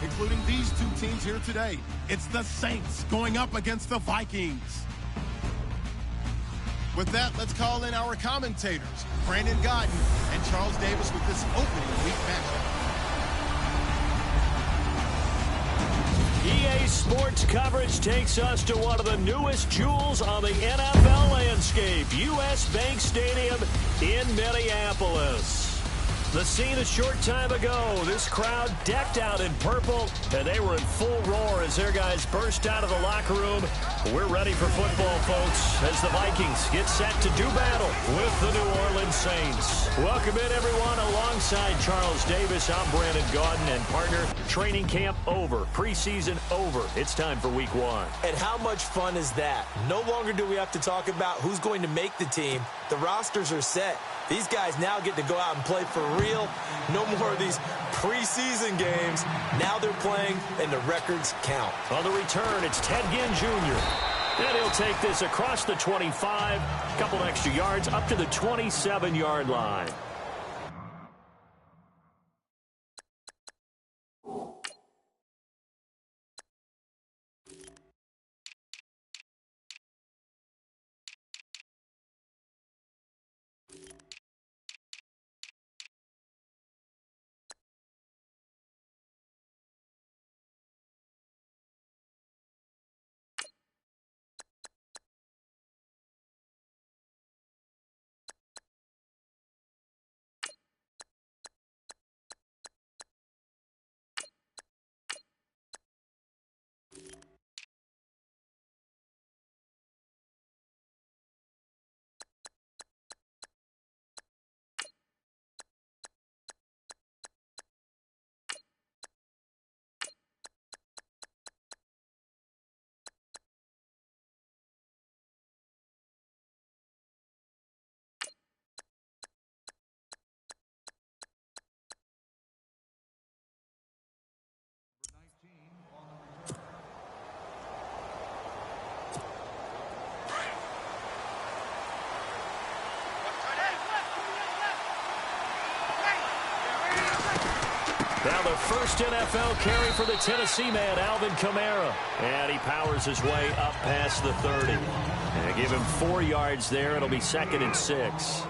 including these two teams here today. It's the Saints going up against the Vikings. With that, let's call in our commentators, Brandon Godden and Charles Davis, with this opening week matchup. EA Sports coverage takes us to one of the newest jewels on the NFL landscape, U.S. Bank Stadium in Minneapolis. The scene a short time ago, this crowd decked out in purple, and they were in full roar as their guys burst out of the locker room. We're ready for football, folks, as the Vikings get set to do battle with the New Orleans Saints. Welcome in, everyone. Alongside Charles Davis, I'm Brandon Godden, and partner, training camp over, preseason over. It's time for week one. And how much fun is that? No longer do we have to talk about who's going to make the team. The rosters are set. These guys now get to go out and play for real. No more of these preseason games. Now they're playing, and the records count. On the return, it's Ted Ginn Jr. And he'll take this across the 25, a couple extra yards, up to the 27-yard line. Now the first NFL carry for the Tennessee man, Alvin Kamara. And he powers his way up past the 30. And give him 4 yards there. It'll be 2nd and 6.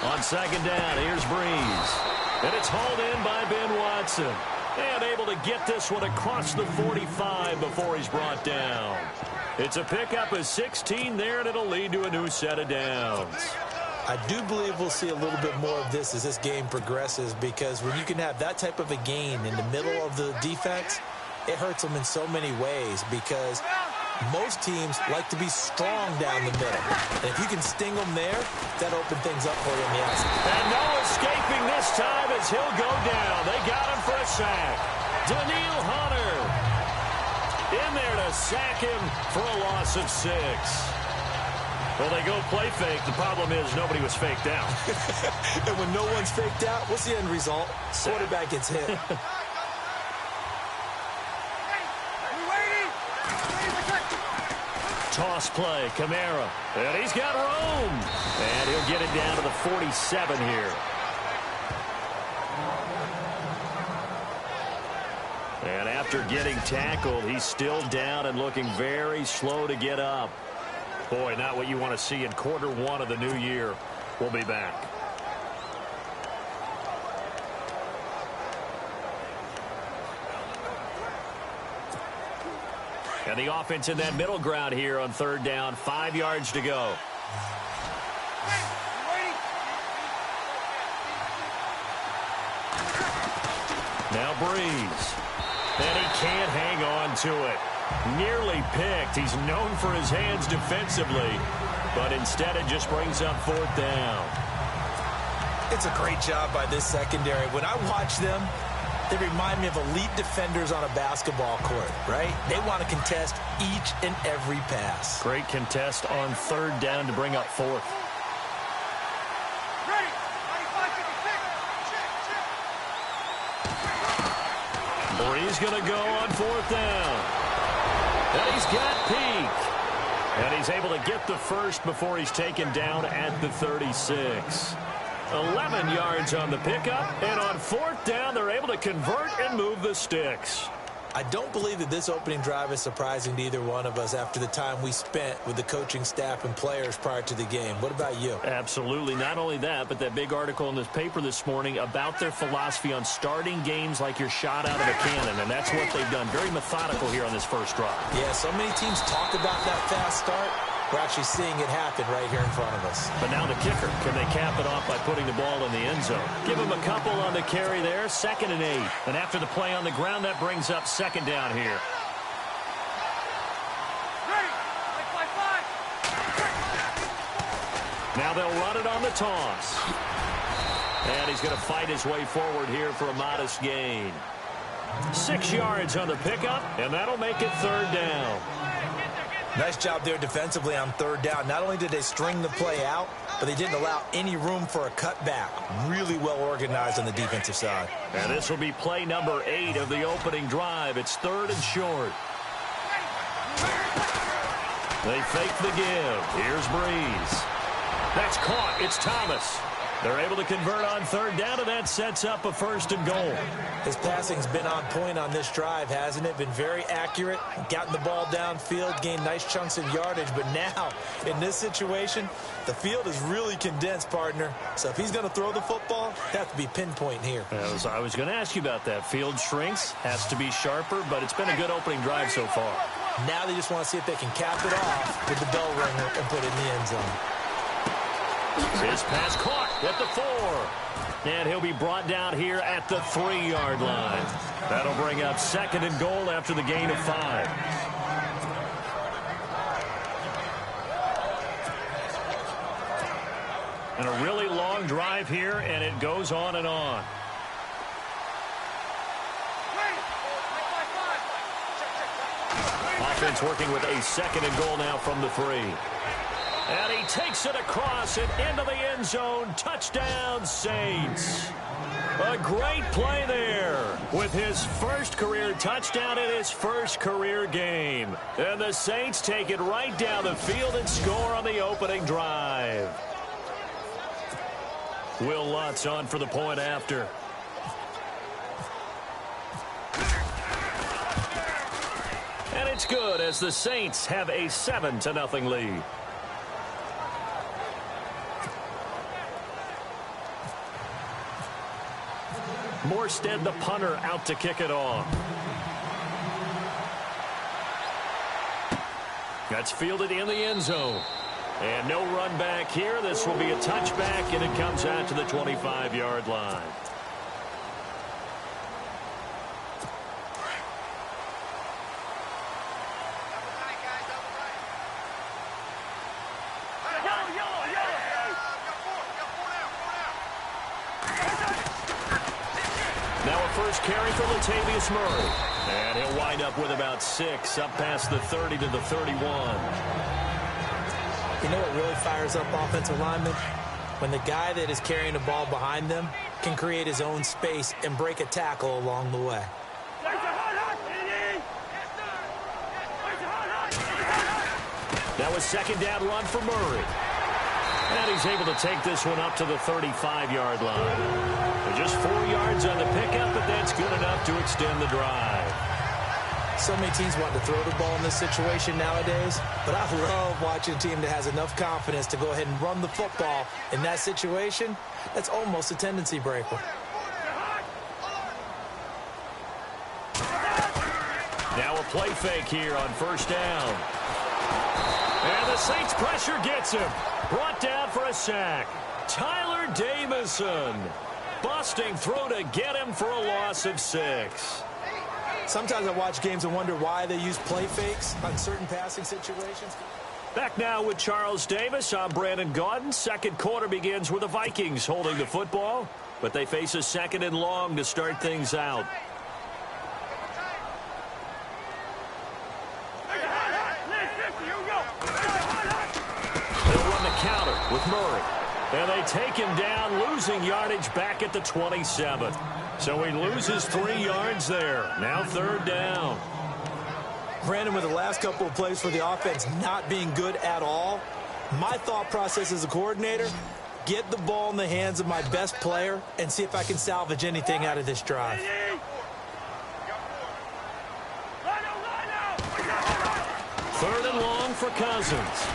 On 2nd down, here's Breeze. And it's hauled in by Ben Watson. And able to get this one across the 45 before he's brought down. It's a pickup of 16 there, and it'll lead to a new set of downs. I do believe we'll see a little bit more of this as this game progresses, because when you can have that type of a gain in the middle of the defense, it hurts them in so many ways, because most teams like to be strong down the middle. And if you can sting them there, that opens things up for you on the outside. And no escaping this time as he'll go down. They got him for a sack. Daniil Hunter in there to sack him for a loss of 6. Well, they go play fake. The problem is nobody was faked out. And when no one's faked out, what's the end result? Quarterback gets hit. Toss play, Kamara. And he's got room. And he'll get it down to the 47 here. And after getting tackled, he's still down and looking very slow to get up. Boy, not what you want to see in quarter one of the new year. We'll be back. And the offense in that middle ground here on 3rd down. 5 yards to go. Now Breeze. And he can't hang on to it. Nearly picked. He's known for his hands defensively. But instead it just brings up 4th down. It's a great job by this secondary. When I watch them, they remind me of elite defenders on a basketball court, right? They want to contest each and every pass. Great contest on 3rd down to bring up 4th. He's going to go on 4th down. And he's got Peak. And he's able to get the first before he's taken down at the 36. 11 yards on the pickup. And on 4th down, they're able to convert and move the sticks. I don't believe that this opening drive is surprising to either one of us after the time we spent with the coaching staff and players prior to the game. What about you? Absolutely. Not only that, but that big article in this paper this morning about their philosophy on starting games like you're shot out of a cannon, and that's what they've done. Very methodical here on this first drive. Yeah, so many teams talk about that fast start. We're actually seeing it happen right here in front of us. But now the kicker. Can they cap it off by putting the ball in the end zone? Give him a couple on the carry there. 2nd and 8. And after the play on the ground, that brings up 2nd down here. Now they'll run it on the toss. And he's going to fight his way forward here for a modest gain. 6 yards on the pickup, and that'll make it 3rd down. Nice job there defensively on 3rd down. Not only did they string the play out, but they didn't allow any room for a cutback. Really well organized on the defensive side. And this will be play number 8 of the opening drive. It's 3rd and short. They fake the give. Here's Breeze. That's caught. It's Thomas. They're able to convert on 3rd down, and that sets up a 1st and goal. His passing's been on point on this drive, hasn't it? Been very accurate, gotten the ball downfield, gained nice chunks of yardage. But now, in this situation, the field is really condensed, partner. So if he's going to throw the football, it has to be pinpoint here. I was going to ask you about that. Field shrinks, has to be sharper, but it's been a good opening drive so far. Now they just want to see if they can cap it off with the bell ringer and put it in the end zone. His pass caught at the 4. And he'll be brought down here at the 3-yard line. That'll bring up 2nd and goal after the gain of 5. And a really long drive here, and it goes on and on. Offense working with a 2nd and goal now from the 3. And he takes it across and into the end zone. Touchdown, Saints. A great play there with his first career touchdown in his first career game. And the Saints take it right down the field and score on the opening drive. Will Lutz on for the point after. And it's good as the Saints have a 7-0 lead. Morstead, the punter, out to kick it off. That's fielded in the end zone. And no run back here. This will be a touchback, and it comes out to the 25-yard line. Now a first carry for Latavius Murray. And he'll wind up with about 6 up past the 30 to the 31. You know what really fires up offensive linemen? When the guy that is carrying the ball behind them can create his own space and break a tackle along the way. That was 2nd down run for Murray. And he's able to take this one up to the 35-yard line. Just 4 yards on the pickup, but that's good enough to extend the drive. So many teams want to throw the ball in this situation nowadays, but I love watching a team that has enough confidence to go ahead and run the football. In that situation, that's almost a tendency breaker. Now a play fake here on 1st down. And the Saints pressure gets him. Brought down for a sack. Tyler Davison. Busting through to get him for a loss of 6. Sometimes I watch games and wonder why they use play fakes on certain passing situations. Back now with Charles Davis. I'm Brandon Gaudin. Second quarter begins with the Vikings holding the football, but they face a 2nd and long to start things out. They'll run the counter with Murray. And they take him down, losing yardage back at the 27. So he loses 3 yards there. Now 3rd down. Brandon, with the last couple of plays for the offense not being good at all, my thought process as a coordinator, get the ball in the hands of my best player and see if I can salvage anything out of this drive. 3rd and long for Cousins.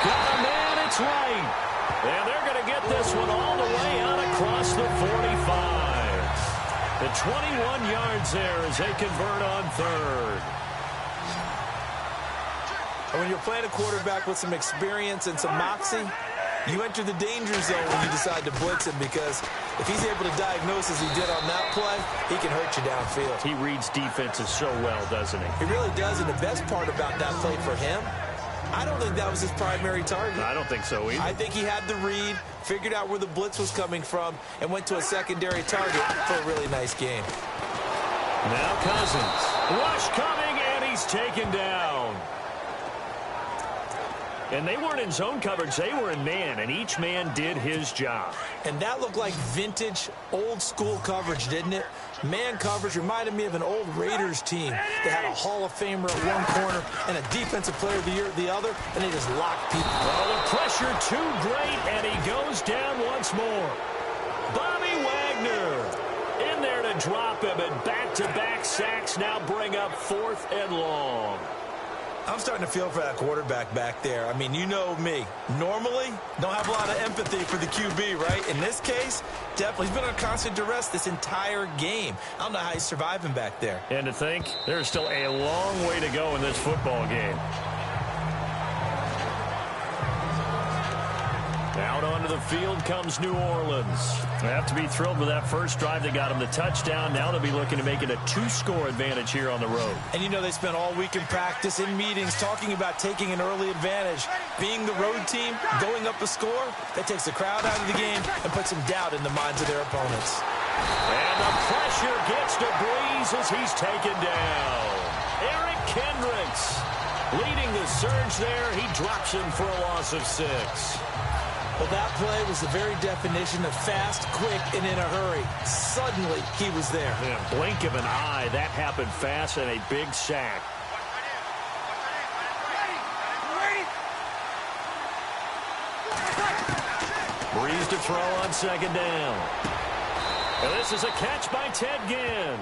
Got a man, it's right. And they're going to get this one all the way out across the 45. The 21 yards there as they convert on 3rd. And when you're playing a quarterback with some experience and some moxie, you enter the danger zone when you decide to blitz him, because if he's able to diagnose as he did on that play, he can hurt you downfield. He reads defenses so well, doesn't he? He really does, and the best part about that play for him, I don't think that was his primary target. I don't think so either. I think he had the read, figured out where the blitz was coming from, and went to a secondary target for a really nice game. Now Cousins. Rush coming, and he's taken down. And they weren't in zone coverage. They were in man, and each man did his job. And that looked like vintage, old-school coverage, didn't it? Man coverage reminded me of an old Raiders team that had a Hall of Famer at one corner and a Defensive Player of the Year at the other, and they just locked people. Oh, the pressure too great, and he goes down once more. Bobby Wagner in there to drop him, and back-to-back sacks now bring up 4th and long. I'm starting to feel for that quarterback back there. I mean, you know me. Normally, don't have a lot of empathy for the QB, right? In this case, definitely. He's been on constant duress this entire game. I don't know how he's surviving back there. And to think, there's still a long way to go in this football game. Out onto the field comes New Orleans. They have to be thrilled with that first drive that got them the touchdown. Now they'll be looking to make it a 2-score advantage here on the road. And you know, they spent all week in practice, in meetings, talking about taking an early advantage. Being the road team, going up a score, that takes the crowd out of the game and puts some doubt in the minds of their opponents. And the pressure gets to Breeze as he's taken down. Eric Kendricks leading the surge there. He drops him for a loss of 6. Well, that play was the very definition of fast, quick, and in a hurry. Suddenly, he was there. In a blink of an eye, that happened fast, and a big sack. Breeze to throw on 2nd down. And this is a catch by Ted Ginn.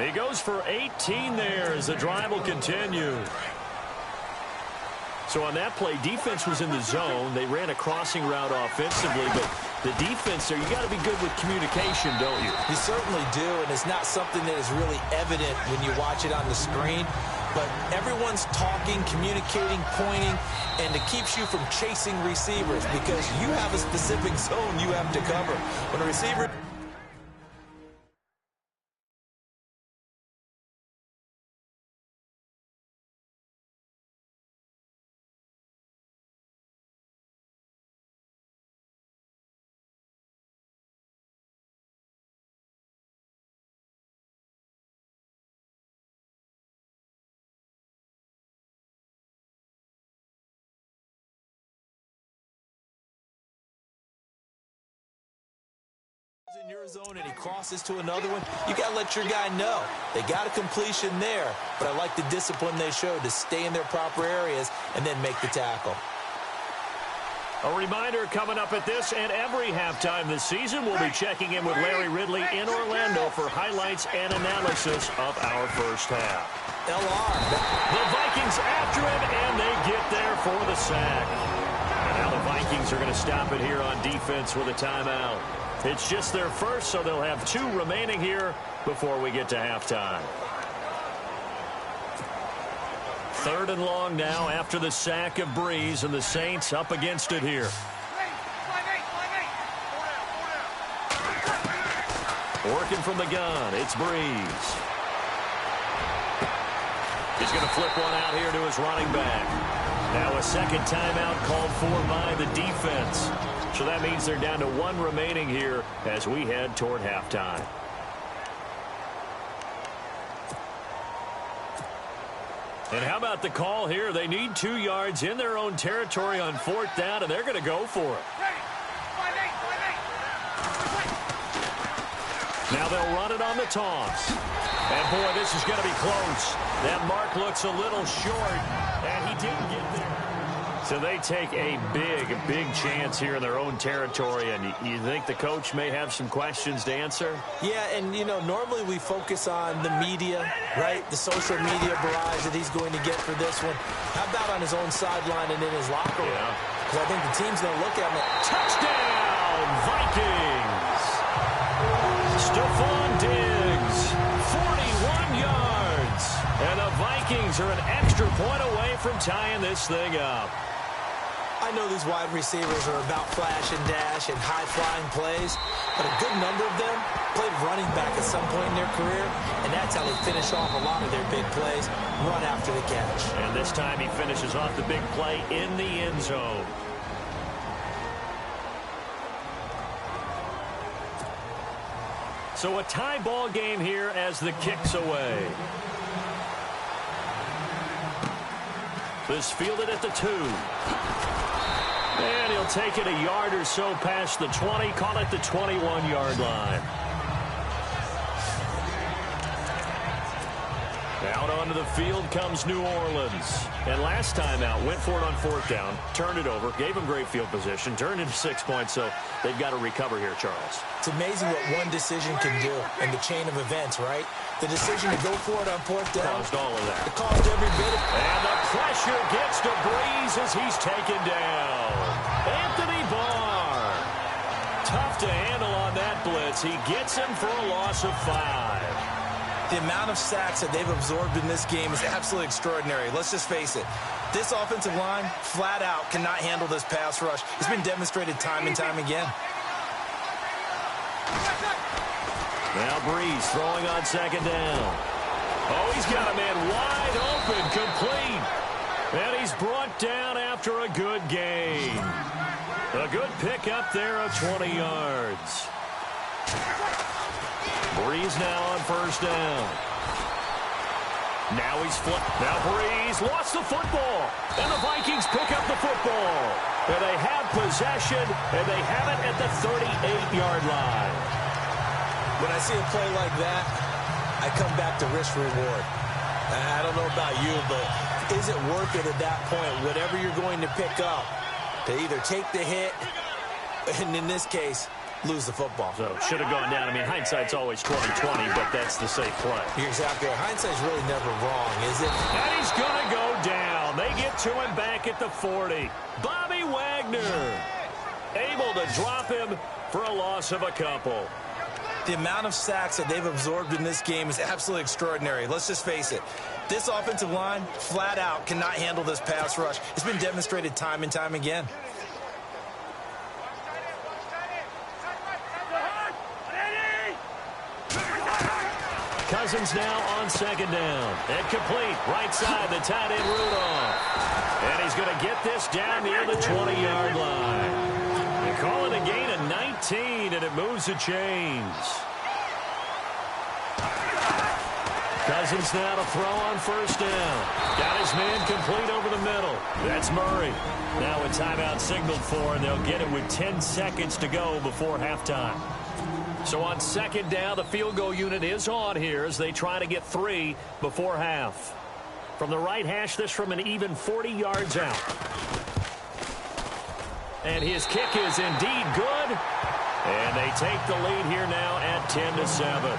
He goes for 18 there as the drive will continue. So on that play, defense was in the zone. They ran a crossing route offensively, but the defense there, you got to be good with communication, don't you? You certainly do, and it's not something that is really evident when you watch it on the screen. But everyone's talking, communicating, pointing, and it keeps you from chasing receivers because you have a specific zone you have to cover. When a receiver... in your zone and he crosses to another one, you got to let your guy know. They got a completion there, but I like the discipline they showed to stay in their proper areas and then make the tackle. A reminder coming up at this and every halftime this season, we'll be checking in with Larry Ridley in Orlando for highlights and analysis of our first half. LR. The Vikings after him, and they get there for the sack. And now the Vikings are going to stop it here on defense with a timeout. It's just their first, so they'll have 2 remaining here before we get to halftime. 3rd and long now after the sack of Breeze, and the Saints up against it here. Working from the gun, it's Breeze. He's going to flip one out here to his running back. Now a second timeout called for by the defense. So that means they're down to 1 remaining here as we head toward halftime. And how about the call here? They need 2 yards in their own territory on 4th down, and they're going to go for it. Now they'll run it on the toss. And, boy, this is going to be close. That mark looks a little short, and he didn't get there. So they take a big chance here in their own territory, and you think the coach may have some questions to answer? Yeah, and, you know, normally we focus on the media, right? The social media barrage that he's going to get for this one. How about on his own sideline and in his locker room? Yeah. Because I think the team's going to look at him like, touchdown, Vikings! Stephon Diggs, 41 yards. And the Vikings are an extra point away from tying this thing up. I know these wide receivers are about flash and dash and high-flying plays, but a good number of them played running back at some point in their career, and that's how they finish off a lot of their big plays, run after the catch. And this time he finishes off the big play in the end zone. So a tie ball game here as the kick's away. This fielded at the 2. And he'll take it a yard or so past the 20, call it the 21-yard line. Out onto the field comes New Orleans. And last time out, went for it on 4th down, turned it over, gave them great field position, turned into 6 points, so they've got to recover here, Charles. It's amazing what one decision can do in the chain of events, right? The decision to go for it on 4th down. Caused all of that. It caused every bit of it. And the pressure gets to Breeze as he's taken down. Anthony Barr. Tough to handle on that blitz. He gets him for a loss of 5. The amount of sacks that they've absorbed in this game is absolutely extraordinary. Let's just face it. This offensive line, flat out, cannot handle this pass rush. It's been demonstrated time and time again. Now Breeze throwing on 2nd down. Oh, he's got a man wide open, complete. And he's brought down after a good gain. A good pick up there of 20 yards. Breeze now on 1st down. Now he's flipped. Now Breeze lost the football. And the Vikings pick up the football. And they have possession, and they have it at the 38-yard line. When I see a play like that, I come back to risk reward. I don't know about you, but is it worth it at that point, whatever you're going to pick up, to either take the hit, and in this case, lose the football? So should have gone down. I mean, hindsight's always 20/20, but that's the safe play. You're exactly right. Hindsight's really never wrong, is it? And he's going to go down. They get to him back at the 40. Bobby Wagner able to drop him for a loss of a couple. The amount of sacks that they've absorbed in this game is absolutely extraordinary. Let's just face it. This offensive line, flat out, cannot handle this pass rush. It's been demonstrated time and time again. Cousins now on 2nd down. And complete. Right side, the tight end Rudolph. And he's going to get this down near the 20-yard line. They call it a gain of 19, and it moves the chains. Cousins now to throw on 1st down. Got his man complete over the middle. That's Murray. Now a timeout signaled for, and they'll get it with 10 seconds to go before halftime. So on 2nd down, the field goal unit is on here as they try to get 3 before half. From the right hash, this from an even 40 yards out. And his kick is indeed good. And they take the lead here now at 10-7.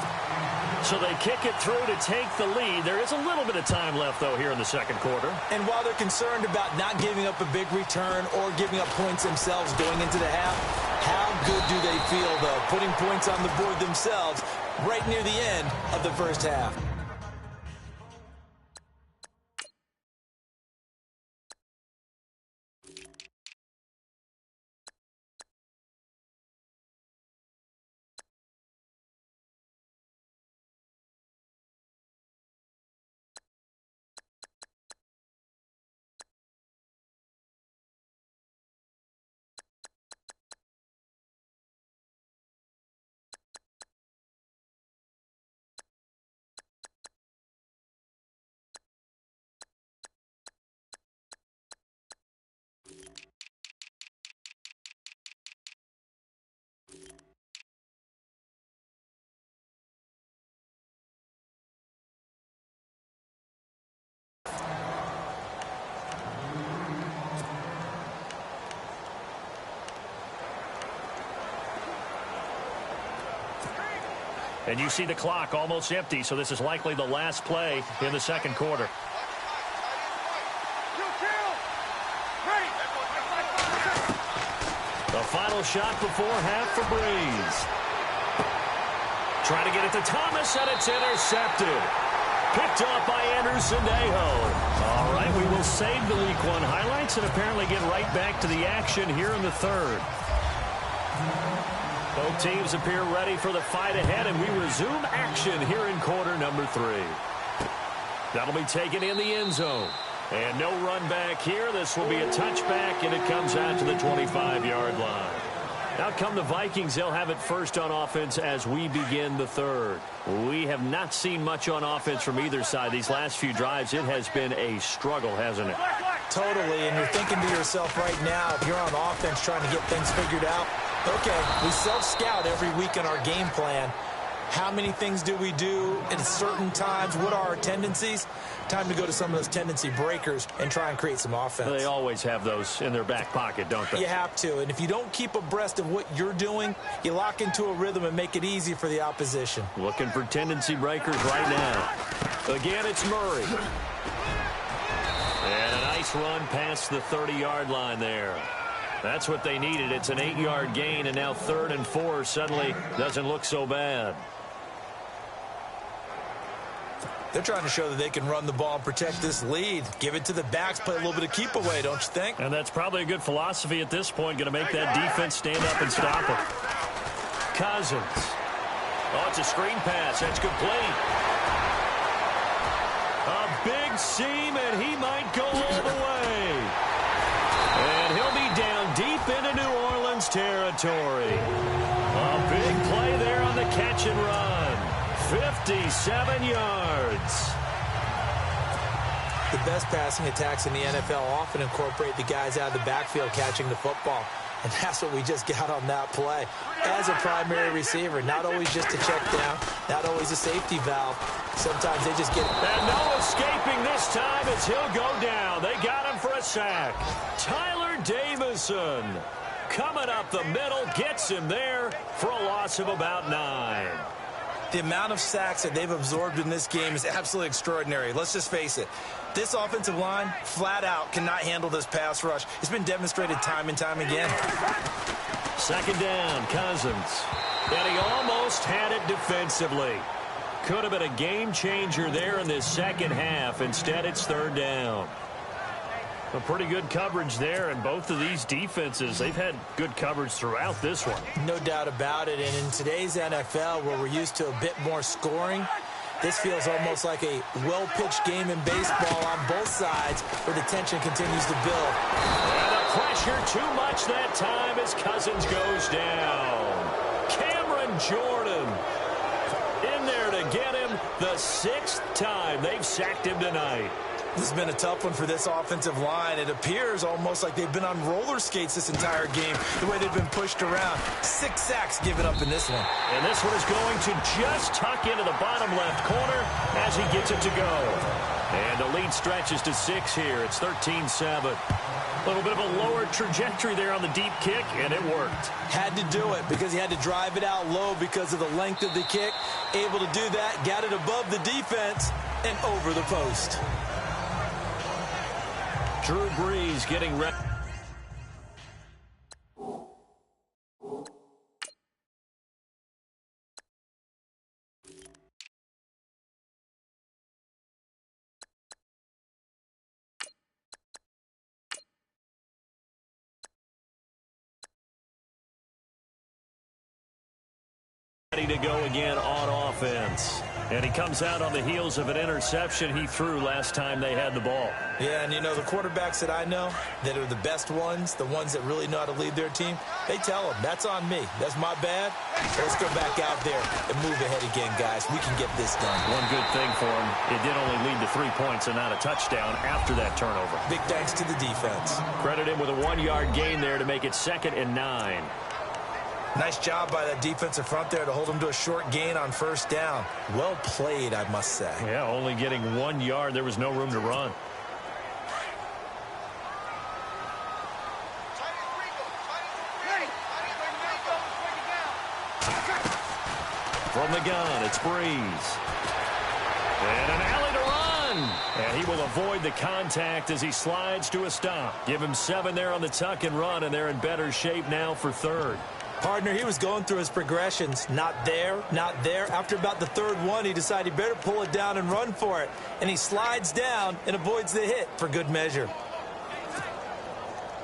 So they kick it through to take the lead. There is a little bit of time left, though, here in the 2nd quarter. And while they're concerned about not giving up a big return or giving up points themselves going into the half, how good do they feel, though, putting points on the board themselves right near the end of the 1st half? And you see the clock almost empty, so this is likely the last play in the second quarter. The final shot before half for Breeze. Trying to get it to Thomas, and it's intercepted. Picked off by Anderson-Dejo. All right, we will save the Week 1 highlights and apparently get right back to the action here in the third. Both teams appear ready for the fight ahead, and we resume action here in quarter number 3. That'll be taken in the end zone. And no run back here. This will be a touchback, and it comes out to the 25-yard line. Out come the Vikings. They'll have it first on offense as we begin the third. We have not seen much on offense from either side. These last few drives, it has been a struggle, hasn't it? Totally, and you're thinking to yourself right now, if you're on offense trying to get things figured out, okay, we self-scout every week in our game plan. How many things do we do at certain times? What are our tendencies? Time to go to some of those tendency breakers and try and create some offense. They always have those in their back pocket, don't they? You have to, and if you don't keep abreast of what you're doing, you lock into a rhythm and make it easy for the opposition. Looking for tendency breakers right now. Again, it's Murray. And a nice run past the 30-yard line there. That's what they needed. It's an 8-yard gain, and now 3rd and 4 suddenly doesn't look so bad. They're trying to show that they can run the ball and protect this lead. Give it to the backs, play a little bit of keep away, don't you think? And that's probably a good philosophy at this point. Going to make that defense stand up and stop it. Cousins. Oh, it's a screen pass. That's complete. A big seam, and he might go all the way. And he'll be down deep into New Orleans territory. A big play there on the catch and run. 57 yards. The best passing attacks in the NFL often incorporate the guys out of the backfield catching the football. And that's what we just got on that play. As a primary receiver, not always just a check down, not always a safety valve. Sometimes they just get it. And no escaping this time as he'll go down. They got him for a sack. Tyler Davison coming up the middle, gets him there for a loss of about 9. The amount of sacks that they've absorbed in this game is absolutely extraordinary. Let's just face it. This offensive line, flat out, cannot handle this pass rush. It's been demonstrated time and time again. Second down, Cousins. And he almost had it defensively. Could have been a game changer there in this second half. Instead, it's 3rd down. A pretty good coverage there, and both of these defenses, they've had good coverage throughout this one. No doubt about it, and in today's NFL, where we're used to a bit more scoring, this feels almost like a well-pitched game in baseball on both sides, where the tension continues to build. And the pressure too much that time as Cousins goes down. Cameron Jordan in there to get him the 6th time they've sacked him tonight. This has been a tough one for this offensive line. It appears almost like they've been on roller skates this entire game, the way they've been pushed around. 6 sacks given up in this one. And this one is going to just tuck into the bottom left corner as he gets it to go. And the lead stretches to 6 here. It's 13-7. A little bit of a lower trajectory there on the deep kick, and it worked. Had to do it because he had to drive it out low because of the length of the kick. Able to do that, got it above the defense and over the post. Drew Brees getting ready. To go again on offense. And he comes out on the heels of an interception he threw last time they had the ball. Yeah, and you know, the quarterbacks that I know that are the best ones, the ones that really know how to lead their team, they tell them, that's on me. That's my bad. Let's go back out there and move ahead again, guys. We can get this done. One good thing for him, it did only lead to 3 points and not a touchdown after that turnover. Big thanks to the defense. Credit him with a 1-yard gain there to make it 2nd and 9. Nice job by that defensive front there to hold him to a short gain on 1st down. Well played, I must say. Yeah, only getting 1 yard. There was no room to run. From the gun, it's Breeze. And an alley to run. And he will avoid the contact as he slides to a stop. Give him 7 there on the tuck and run, and they're in better shape now for third. Partner, he was going through his progressions. Not there, not there. After about the third one, he decided he better pull it down and run for it. And he slides down and avoids the hit for good measure.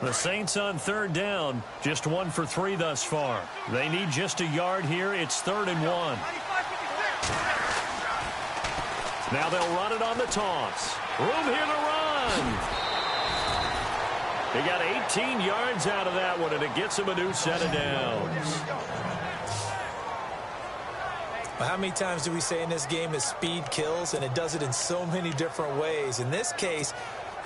The Saints on third down, just 1 for 3 thus far. They need just a yard here. It's 3rd and 1. Now they'll run it on the toss. Room here to run. He got 18 yards out of that one, and it gets him a new set of downs. Well, how many times do we say in this game is speed kills, and it does it in so many different ways. In this case,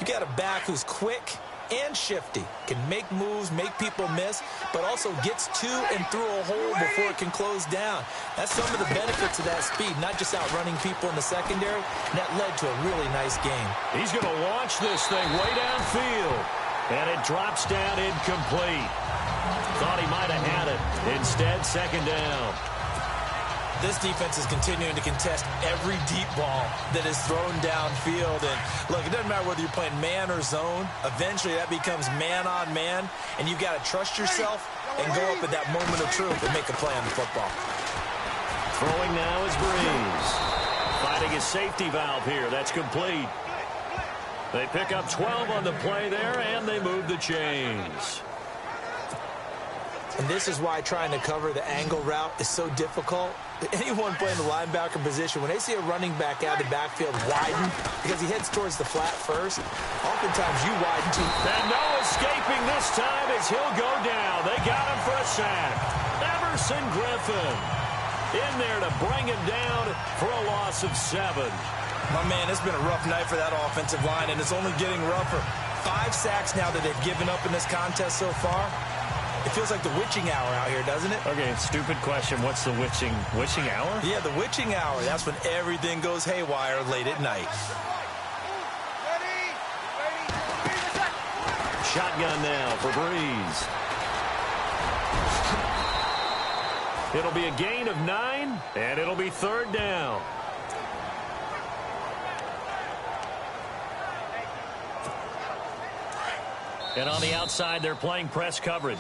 you got a back who's quick and shifty, can make moves, make people miss, but also gets to and through a hole before it can close down. That's some of the benefits of that speed, not just outrunning people in the secondary, and that led to a really nice game. He's going to launch this thing way downfield, and it drops down incomplete. Thought he might have had it. Instead, 2nd down. This defense is continuing to contest every deep ball that is thrown downfield. And, look, it doesn't matter whether you're playing man or zone. Eventually, that becomes man-on-man, and you've got to trust yourself and go up at that moment of truth and make a play on the football. Throwing now is Breeze. Finding his safety valve here. That's complete. They pick up 12 on the play there, and they move the chains. And this is why trying to cover the angle route is so difficult. Anyone playing the linebacker position, when they see a running back out of the backfield widen because he heads towards the flat first, oftentimes you widen too. And no escaping this time as he'll go down. They got him for a sack. Everson Griffin in there to bring him down for a loss of 7. My man, it's been a rough night for that offensive line, and it's only getting rougher. 5 sacks now that they've given up in this contest so far. It feels like the witching hour out here, doesn't it? Okay, stupid question. What's the witching hour? Yeah, the witching hour. That's when everything goes haywire late at night. Shotgun now for Breeze. It'll be a gain of 9, and it'll be 3rd down. And on the outside, they're playing press coverage.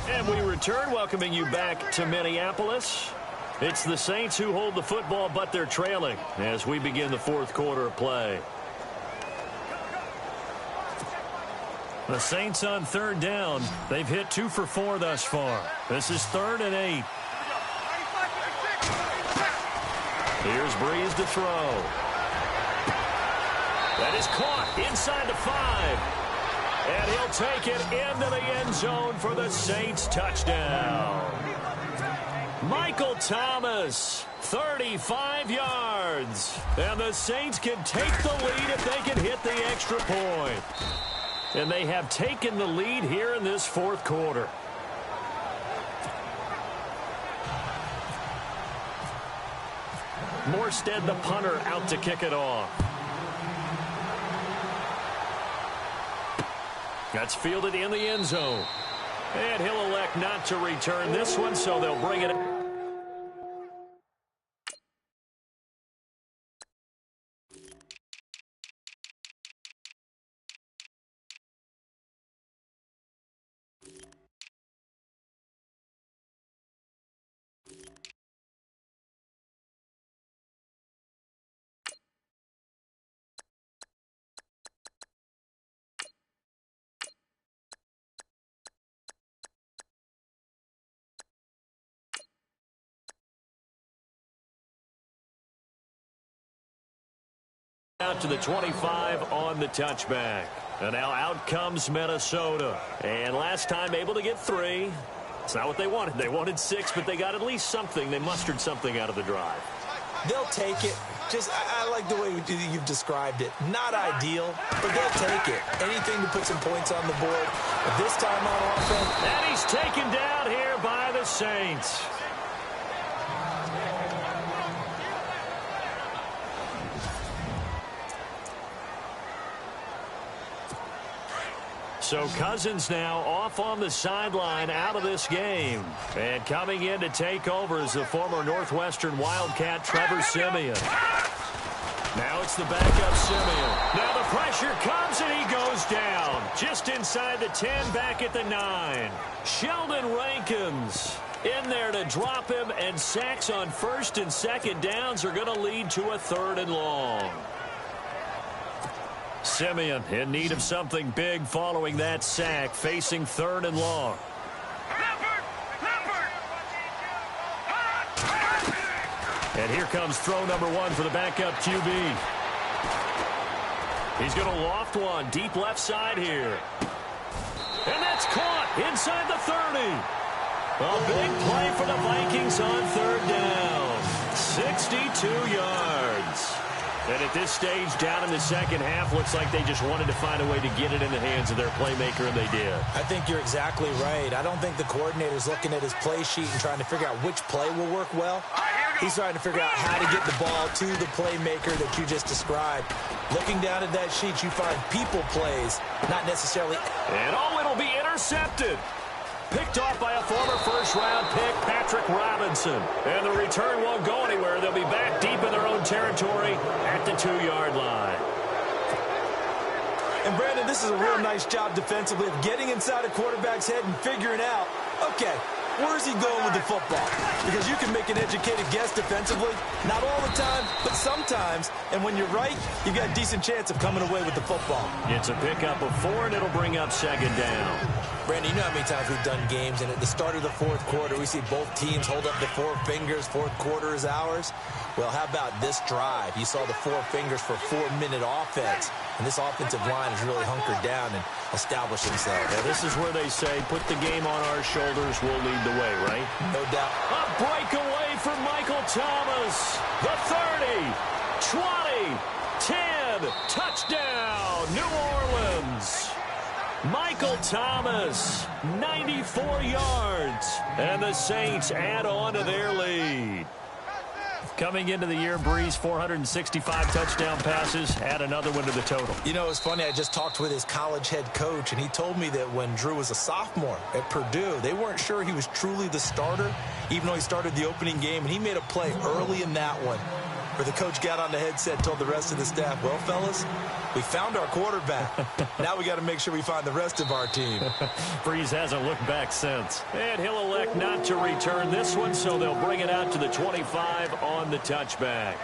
And we return, welcoming you back to Minneapolis. It's the Saints who hold the football, but they're trailing as we begin the 4th quarter of play. The Saints on 3rd down. They've hit 2 for 4 thus far. This is 3rd and 8. Here's Breeze to throw. That is caught inside the 5. And he'll take it into the end zone for the Saints touchdown. Michael Thomas, 35 yards. And the Saints can take the lead if they can hit the extra point. And they have taken the lead here in this 4th quarter. Morstead, the punter, out to kick it off. That's fielded in the end zone. And he'll elect not to return this one, so they'll bring it. Out to the 25 on the touchback. And now out comes Minnesota. And last time able to get 3. It's not what they wanted. They wanted 6, but they got at least something. They mustered something out of the drive. They'll take it. Just, I like the way you've described it. Not ideal, but they'll take it. Anything to put some points on the board. But this time on offense. And he's taken down here by the Saints. So Cousins now off on the sideline out of this game. And coming in to take over is the former Northwestern Wildcat, Trevor Siemian. Now it's the backup Siemian. Now the pressure comes and he goes down. Just inside the 10, back at the 9. Sheldon Rankins in there to drop him, and sacks on first and second downs are going to lead to a 3rd and long. Siemian in need of something big following that sack, facing 3rd and long. And here comes throw number 1 for the backup QB. He's going to loft one deep left side here. And that's caught inside the 30. A big play for the Vikings on 3rd down. 62 yards. And at this stage, down in the second half, looks like they just wanted to find a way to get it in the hands of their playmaker, and they did. I think you're exactly right. I don't think the coordinator's looking at his play sheet and trying to figure out which play will work well. He's trying to figure out how to get the ball to the playmaker that you just described. Looking down at that sheet, you find people plays, not necessarily. And it'll be intercepted. Picked off by a former first-round pick, Patrick Robinson. And the return won't go anywhere. They'll be back deep in their own territory at the 2-yard line. And, Brandon, this is a real nice job defensively of getting inside a quarterback's head and figuring out, okay, where's he going with the football? Because you can make an educated guess defensively. Not all the time, but sometimes. And when you're right, you've got a decent chance of coming away with the football. It's a pickup of 4, and it'll bring up 2nd down. Brandon, you know how many times we've done games, and at the start of the 4th quarter, we see both teams hold up the 4 fingers, 4th quarter is ours. Well, how about this drive? You saw the 4 fingers for 4-minute offense, and this offensive line has really hunkered down and established themselves. Yeah, this is where they say, put the game on our shoulders, we'll lead the way, right? No doubt. A breakaway from Michael Thomas. The 30, 20, 10, touchdown, New Orleans. Michael Thomas, 94 yards, and the Saints add on to their lead. Coming into the year, Breeze, 465 touchdown passes, add another one to the total. You know, it's funny, I just talked with his college head coach, and he told me that when Drew was a sophomore at Purdue, they weren't sure he was truly the starter, even though he started the opening game, and he made a play early in that one where the coach got on the headset and told the rest of the staff, well, fellas, we found our quarterback. Now we got to make sure we find the rest of our team. Breeze hasn't looked back since. And he'll elect not to return this one, so they'll bring it out to the 25 on the touchback.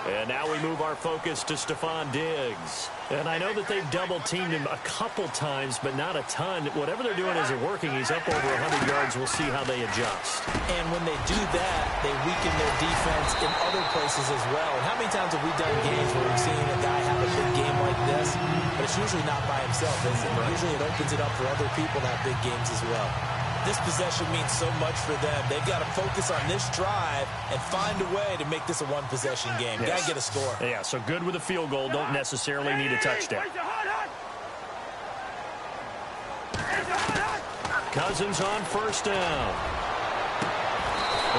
And now we move our focus to Stephon Diggs. And I know that they've double-teamed him a couple times, but not a ton. Whatever they're doing isn't working. He's up over 100 yards. We'll see how they adjust. And when they do that, they weaken their defense in other places as well. And how many times have we done games where we've seen a guy have a big game like this, but it's usually not by himself, is it? Right. Usually it opens it up for other people to have big games as well. This possession means so much for them. They've got to focus on this drive and find a way to make this a one-possession game. Yes. Got to get a score. Yeah, so good with a field goal. Don't necessarily need a touchdown. Cousins on 1st down.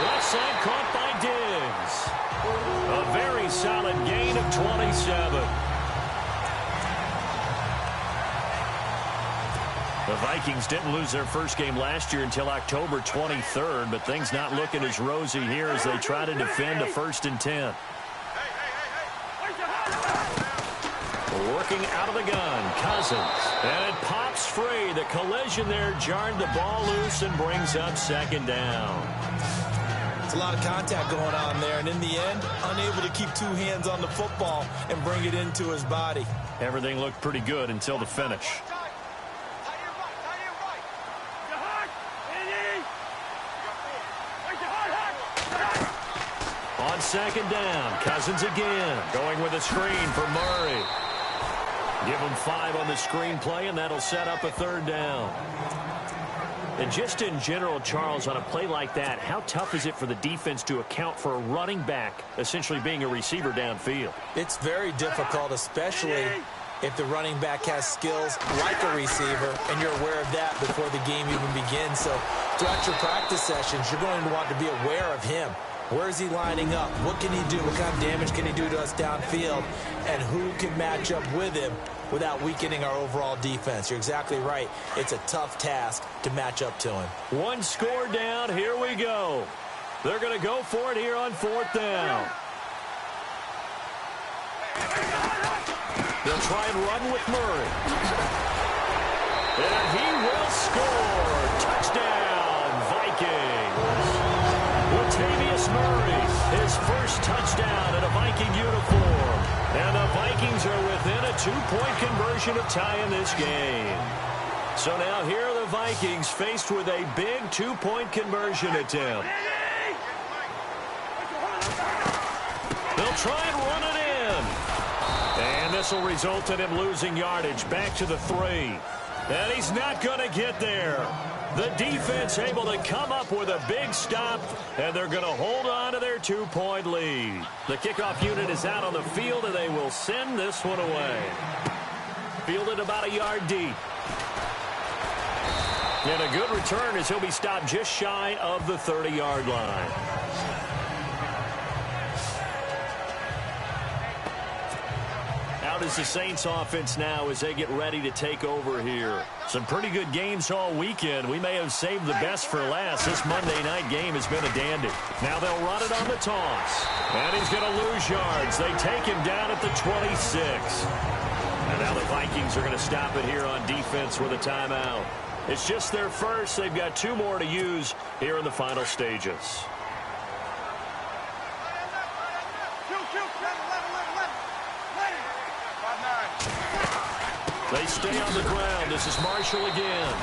Left side caught by Diggs. A very solid gain of 27. The Vikings didn't lose their first game last year until October 23rd, but things not looking as rosy here as they try to defend a 1st and 10. Working out of the gun, Cousins. And it pops free. The collision there jarred the ball loose and brings up 2nd down. It's a lot of contact going on there, and in the end, unable to keep 2 hands on the football and bring it into his body. Everything looked pretty good until the finish. On 2nd down, Cousins again, going with a screen for Murray. Give him 5 on the screen play, and that'll set up a 3rd down. And just in general, Charles, on a play like that, how tough is it for the defense to account for a running back essentially being a receiver downfield? It's very difficult, especially if the running back has skills like a receiver, and you're aware of that before the game even begins. So throughout your practice sessions, you're going to want to be aware of him. Where is he lining up? What can he do? What kind of damage can he do to us downfield? And who can match up with him without weakening our overall defense. You're exactly right. It's a tough task to match up to him. One score down. Here we go. They're going to go for it here on 4th down. They'll try and run with Murray. And he will score. Touchdown, Vikings. Latavius Murray, his first touchdown in a Viking uniform. And the Vikings are within a 2-point conversion of tying this game. So now here are the Vikings faced with a big 2-point conversion attempt. They'll try and run it in. And this will result in him losing yardage back to the 3. And he's not going to get there. The defense able to come up with a big stop, and they're going to hold on to their 2-point lead. The kickoff unit is out on the field, and they will send this one away. Fielded about a yard deep. And a good return as he'll be stopped just shy of the 30-yard line. Out is the Saints offense now as they get ready to take over here. Some pretty good games all weekend. We may have saved the best for last. This Monday night game has been a dandy. Now they'll run it on the toss. And he's going to lose yards. They take him down at the 26. And now the Vikings are going to stop it here on defense with a timeout. It's just their first. They've got 2 more to use here in the final stages. They stay on the ground. This is Marshall again.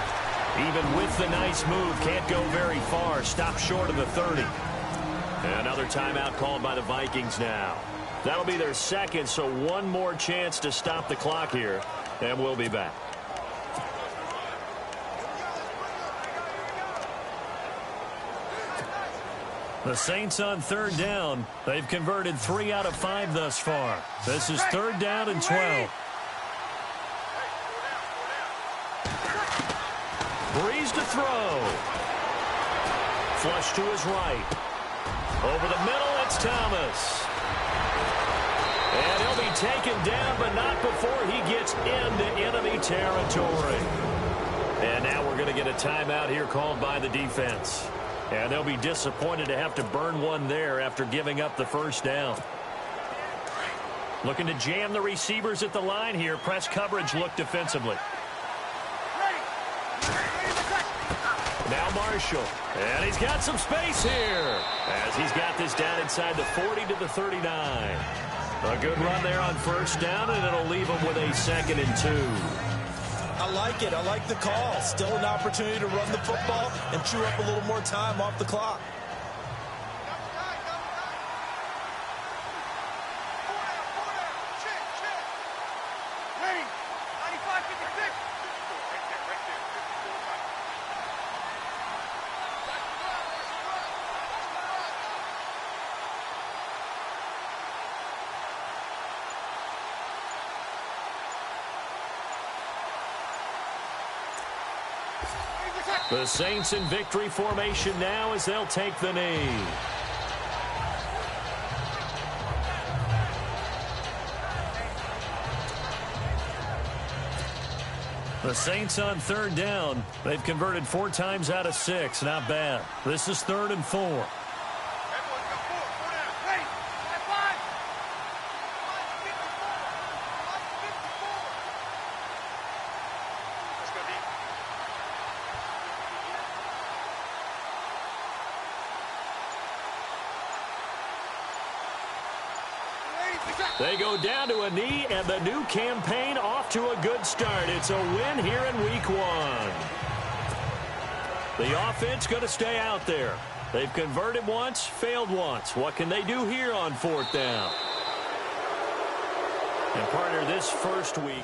Even with the nice move, can't go very far. Stop short of the 30. And another timeout called by the Vikings now. That'll be their second, so one more chance to stop the clock here. And we'll be back. The Saints on 3rd down. They've converted 3 out of 5 thus far. This is 3rd down and 12. Breeze to throw. Flush to his right. Over the middle, it's Thomas. And he'll be taken down, but not before he gets into enemy territory. And now we're going to get a timeout here called by the defense. And they'll be disappointed to have to burn one there after giving up the first down. Looking to jam the receivers at the line here. Press coverage look defensively. Now Marshall. And he's got some space here as he's got this down inside the 40 to the 39. A good run there on 1st down, and it'll leave him with a 2nd and 2. I like it. I like the call. Still an opportunity to run the football and chew up a little more time off the clock. The Saints in victory formation now as they'll take the knee. The Saints on 3rd down. They've converted 4 times out of 6. Not bad. This is 3rd and 4. They go down to a knee, and the new campaign off to a good start. It's a win here in Week 1. The offense going to stay out there. They've converted once, failed once. What can they do here on 4th down? And partner, this first week,